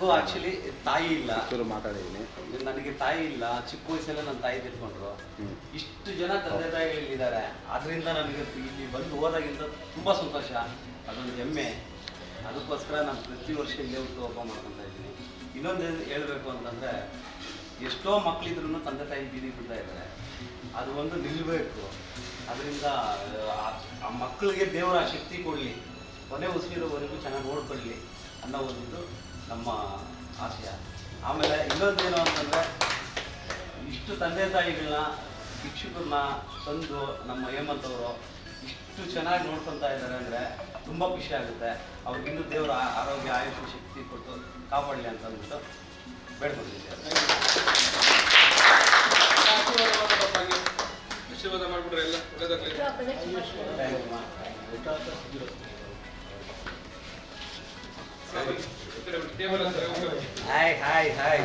ನನಗೂ ಆ್ಯಕ್ಚುಲಿ ತಾಯಿ ಇಲ್ಲ, ಮಾತಾಡಿದ್ದೀನಿ. ನನಗೆ ತಾಯಿ ಇಲ್ಲ. ಚಿಕ್ಕ ವಯಸ್ಸಲ್ಲೇ ನನ್ನ ತಾಯಿ ತಿಳ್ಕೊಂಡ್ರು. ಇಷ್ಟು ಜನ ತಂದೆ ತಾಯಿಗಳಿದ್ದಾರೆ. ಅದರಿಂದ ನನಗೆ ಇಲ್ಲಿ ಬಂದು ಹೋದಾಗಿಂದ ತುಂಬ ಸಂತೋಷ, ಅದೊಂದು ಹೆಮ್ಮೆ. ಅದಕ್ಕೋಸ್ಕರ ನಾನು ಪ್ರತಿ ವರ್ಷ ಇಲ್ಲೇ ಹುಟ್ಟುಹಬ್ಬ ಮಾಡ್ಕೊತಾ ಇದ್ದೀನಿ. ಇನ್ನೊಂದು ಹೇಳಬೇಕು ಅಂತಂದರೆ, ಎಷ್ಟೋ ಮಕ್ಕಳಿದ್ರೂ ತಂದೆ ತಾಯಿ ಬೀದಿಗೆ ಬಿಡ್ತಾ ಇದ್ದಾರೆ. ಅದು ಒಂದು ನಿಲ್ಲಬೇಕು. ಅದರಿಂದ ಆ ಮಕ್ಕಳಿಗೆ ದೇವರ ಶಕ್ತಿ ಕೊಡಲಿ, ಕೊನೆ ಉಸಿರಿರೋವರೆಗೂ ಚೆನ್ನಾಗಿ ನೋಡ್ಕೊಳ್ಳಿ ಅನ್ನೋ ಒಂದು ನಮ್ಮ ಆಶಯ. ಆಮೇಲೆ ಇನ್ನೊಂದೇನು ಅಂತಂದರೆ, ಇಷ್ಟು ತಂದೆ ತಾಯಿಗಳನ್ನ ಶಿಕ್ಷಕರನ್ನ ತಂದು ನಮ್ಮ ಹೇಮಂತ್ ಅವರು ಇಷ್ಟು ಚೆನ್ನಾಗಿ ನೋಡ್ಕೊತಾ ಇದ್ದಾರೆ ಅಂದರೆ ತುಂಬ ಖುಷಿ ಆಗುತ್ತೆ. ಅವ್ರಿಗಿನ್ನೂ ದೇವರ ಆರೋಗ್ಯ ಆಯುಷ್ಯ ಶಕ್ತಿ ಕೊಟ್ಟು ಕಾಪಾಡಲಿ ಅಂತ ಅಂದ್ಬಿಟ್ಟು ಬೇಡ್ಕೊಂಡಿದ್ದೇವೆ. ಆಶೀರ್ವಾದ ಮಾಡಿಬಿಡ್ರೆ ಎಲ್ಲ ಒಳ್ಳೆದಾಗಲಿ. Hi hi hi.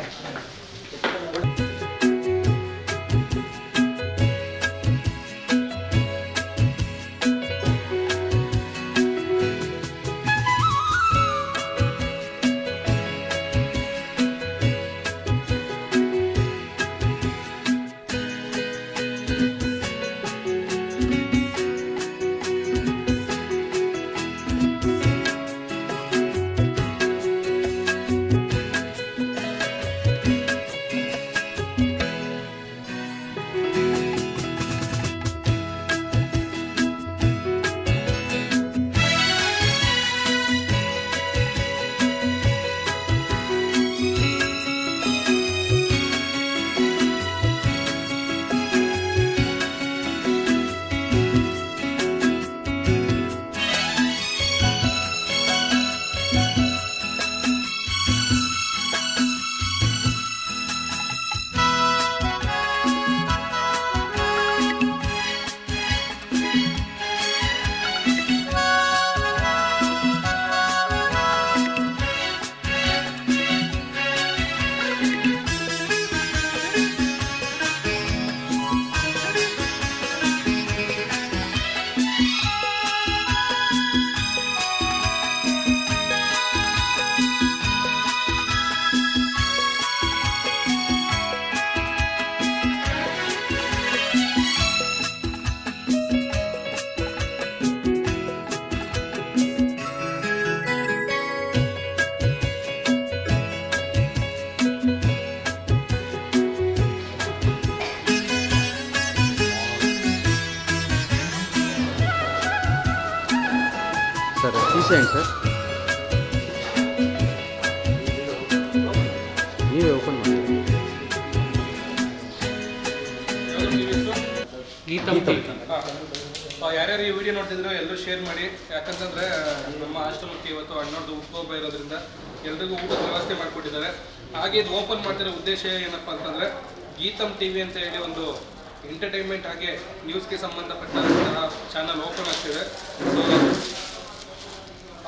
ಸರ್ తీసేయండి ಸರ್, ನೀವೇ ಓಪನ್ ಮಾಡಿ. ಗೀತಮ್ ಟಿವಿ. ಯಾರ್ಯಾರು ಈ ವಿಡಿಯೋ ನೋಡ್ತಿದ್ರು ಎಲ್ಲರೂ ಶೇರ್ ಮಾಡಿ. ಯಾಕಂತಂದರೆ ನಮ್ಮ ಆಶ್ರಮಕ್ಕೆ ಇವತ್ತು ಅಣ್ಣವ್ರದ್ದು ಹುಟ್ಟುಹಬ್ಬ ಇರೋದ್ರಿಂದ ಎಲ್ರಿಗೂ ಊಟದ ವ್ಯವಸ್ಥೆ ಮಾಡಿಕೊಟ್ಟಿದ್ದಾರೆ. ಹಾಗೆ ಇದು ಓಪನ್ ಮಾಡ್ತಿರೋ ಉದ್ದೇಶ ಏನಪ್ಪ ಅಂತಂದರೆ, ಗೀತಮ್ ಟಿವಿ ಅಂತ ಹೇಳಿ ಒಂದು ಎಂಟರ್ಟೈನ್ಮೆಂಟ್ ಹಾಗೆ ನ್ಯೂಸ್ಗೆ ಸಂಬಂಧಪಟ್ಟಂತಹ ಚಾನಲ್ ಓಪನ್ ಆಗ್ತಿದೆ. ಸೊ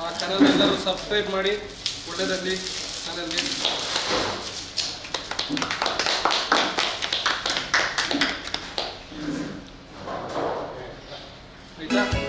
ಆ ಚಾನಲ್ ಎಲ್ಲರೂ ಸಬ್ಸ್ಕ್ರೈಬ್ ಮಾಡಿ, ಒಳ್ಳೆಯದಲ್ಲಿ ಚಾನಲ್ಗೆ. ಆಯಿತಾ?